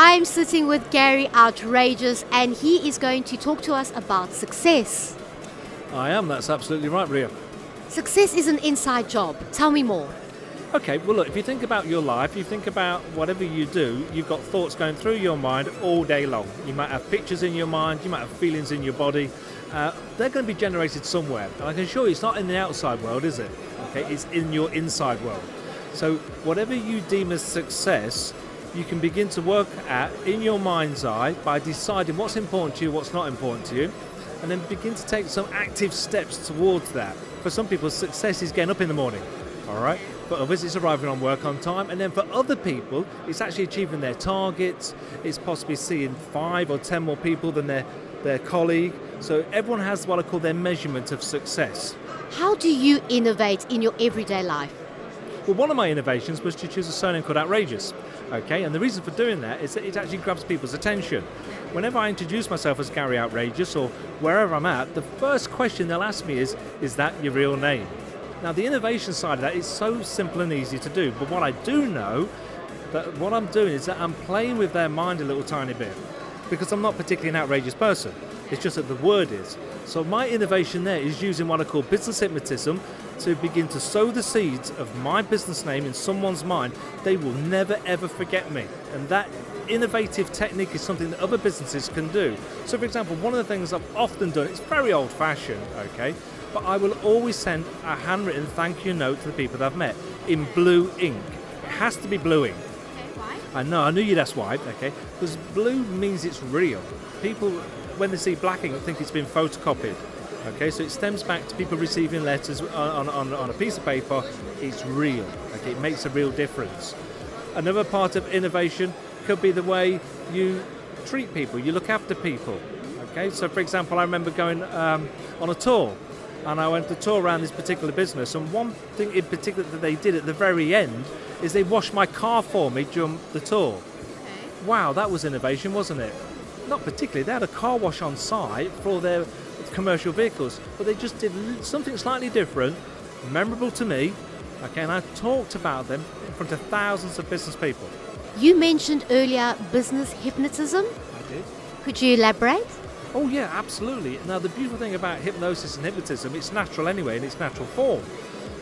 I'm sitting with Gary Outrageous, and he is going to talk to us about success. I am, that's absolutely right, Ria. Success is an inside job. Tell me more. Okay, well look, if you think about your life, you think about whatever you do, you've got thoughts going through your mind all day long. You might have pictures in your mind, you might have feelings in your body. They're going to be generated somewhere. And I can assure you it's not in the outside world, is it? Okay, it's in your inside world. So whatever you deem as success, you can begin to work at in your mind's eye by deciding what's important to you, what's not important to you, and then begin to take some active steps towards that. For some people, success is getting up in the morning, all right? For others, it's arriving on work on time, and then for other people, it's actually achieving their targets. It's possibly seeing 5 or 10 more people than their colleague. So everyone has what I call their measurement of success. How do you innovate in your everyday life? Well, one of my innovations was to choose a surname called Outrageous. Okay, and the reason for doing that is that it actually grabs people's attention. Whenever I introduce myself as Gary Outrageous or wherever I'm at, the first question they'll ask me is that your real name? Now, the innovation side of that is so simple and easy to do, but what I do know, that what I'm doing is that I'm playing with their mind a little tiny bit, because I'm not particularly an outrageous person. It's just that the word is. So my innovation there is using what I call business hypnotism to begin to sow the seeds of my business name in someone's mind. They will never ever forget me. And that innovative technique is something that other businesses can do. So for example, one of the things I've often done, it's very old fashioned, okay, but I will always send a handwritten thank you note to the people that I've met in blue ink. It has to be blue ink. Okay, why? I knew you'd ask why, okay, because blue means it's real. People, when they see black ink, think it's been photocopied. Okay, so it stems back to people receiving letters on a piece of paper. It's real. Okay, it makes a real difference. Another part of innovation could be the way you treat people, you look after people. Okay, so for example, I remember going on a tour, and I went to tour around this particular business, and one thing in particular that they did at the very end is they washed my car for me during the tour. Okay. Wow, that was innovation, wasn't it? Not particularly. They had a car wash on site for their commercial vehicles, but they just did something slightly different, memorable to me, okay, and I talked about them in front of thousands of business people. You mentioned earlier business hypnotism. I did. Could you elaborate? Oh yeah, absolutely. Now the beautiful thing about hypnosis and hypnotism, it's natural anyway in its natural form.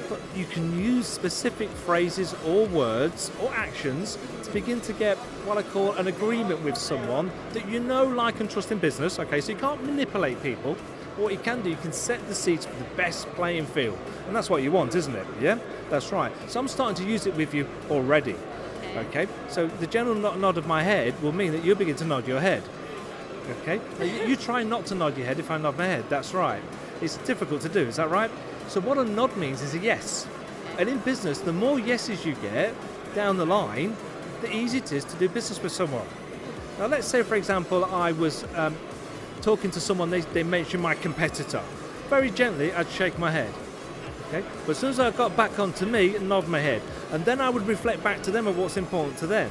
But you can use specific phrases or words or actions to begin to get what I call an agreement with someone that you know, like and trust in business. Okay, so you can't manipulate people. What you can do, you can set the seeds for the best playing field. And that's what you want, isn't it? Yeah, that's right. So I'm starting to use it with you already. Okay, so the general nod of my head will mean that you'll begin to nod your head. Okay, you try not to nod your head if I nod my head, that's right. It's difficult to do, is that right? So what a nod means is a yes. And in business, the more yeses you get down the line, the easier it is to do business with someone. Now let's say, for example, I was talking to someone, they mentioned my competitor. Very gently, I'd shake my head. Okay? But as soon as I got back onto me, I'd nod my head. And then I would reflect back to them of what's important to them.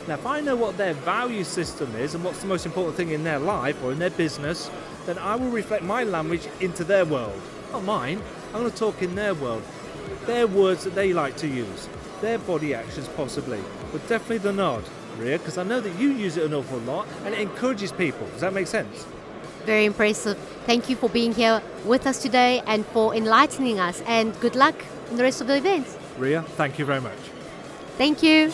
Now, if I know what their value system is and what's the most important thing in their life or in their business, then I will reflect my language into their world. Not mine. I'm going to talk in their world. Their words that they like to use. Their body actions possibly. But definitely the nod, Ria, because I know that you use it an awful lot and it encourages people. Does that make sense? Very impressive. Thank you for being here with us today and for enlightening us. And good luck in the rest of the event. Ria, thank you very much. Thank you.